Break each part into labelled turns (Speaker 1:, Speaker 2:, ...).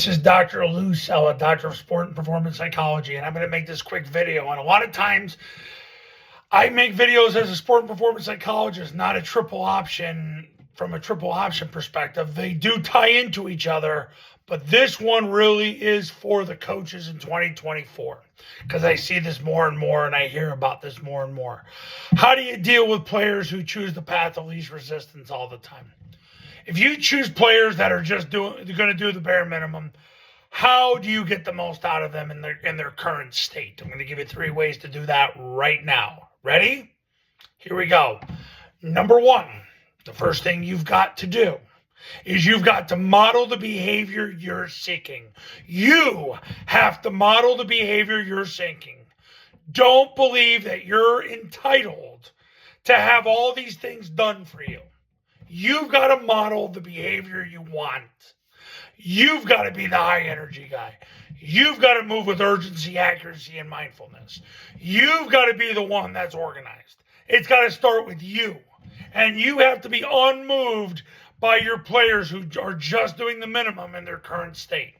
Speaker 1: This is Dr. Lou Cella, Doctor of Sport and Performance Psychology, and I'm going to make this quick video. And a lot of times I make videos as a sport and performance psychologist, not a triple option from a triple option perspective. They do tie into each other, but this one really is for the coaches in 2024 because I see this more and more and I hear about this more and more. How do you deal with players who choose the path of least resistance all the time? If you choose players that are just going to do the bare minimum, how do you get the most out of them in their current state? I'm going to give you 3 ways to do that right now. Ready? Here we go. Number 1, the first thing you've got to do is you've got to model the behavior you're seeking. You have to model the behavior you're seeking. Don't believe that you're entitled to have all these things done for you. You've got to model the behavior you want. You've got to be the high energy guy. You've got to move with urgency, accuracy, and mindfulness. You've got to be the one that's organized. It's got to start with you. And you have to be unmoved by your players who are just doing the minimum in their current state.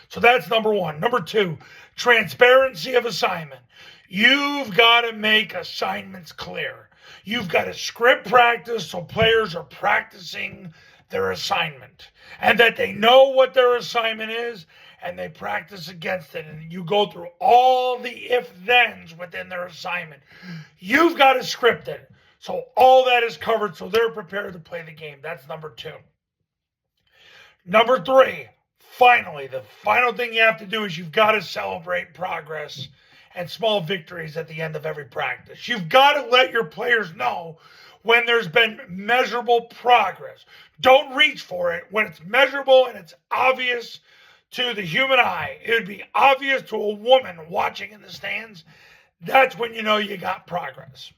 Speaker 1: So that's number 1. Number 2, transparency of assignment. You've got to make assignments clear. You've got to script practice so players are practicing their assignment and that they know what their assignment is and they practice against it. And you go through all the if-thens within their assignment. You've got to script it so all that is covered so they're prepared to play the game. That's number 2. Number 3, finally, the final thing you have to do is you've got to celebrate progress and small victories at the end of every practice. You've got to let your players know when there's been measurable progress. Don't reach for it when it's measurable and it's obvious to the human eye. It would be obvious to a woman watching in the stands. That's when you know you got progress.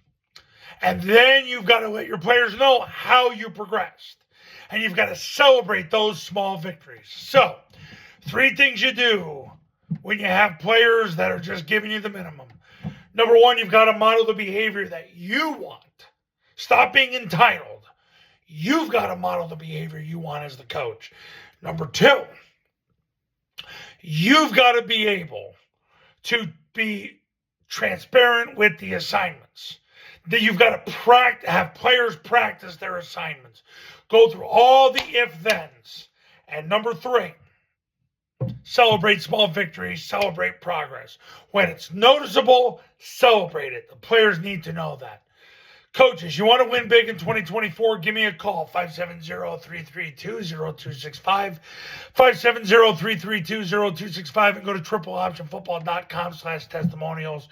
Speaker 1: And then you've got to let your players know how you progressed. And you've got to celebrate those small victories. So, 3 things you do when you have players that are just giving you the minimum. Number 1, you've got to model the behavior that you want. Stop being entitled. You've got to model the behavior you want as the coach. Number 2, you've got to be able to be transparent with the assignments. That you've got to have players practice their assignments. Go through all the if-thens. And number 3, celebrate small victories, celebrate progress. When it's noticeable, celebrate it. The players need to know that. Coaches, you want to win big in 2024? Give me a call, 570-332-0265, 570-332-0265, and go to tripleoptionfootball.com/testimonials.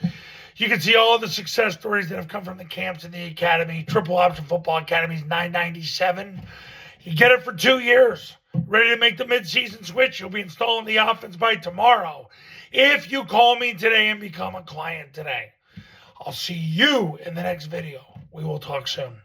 Speaker 1: You can see all the success stories that have come from the camps in the academy. Triple Option Football Academy is $9.97. You get it for 2 years. Ready to make the midseason switch? You'll be installing the offense by tomorrow. If you call me today and become a client today, I'll see you in the next video. We will talk soon.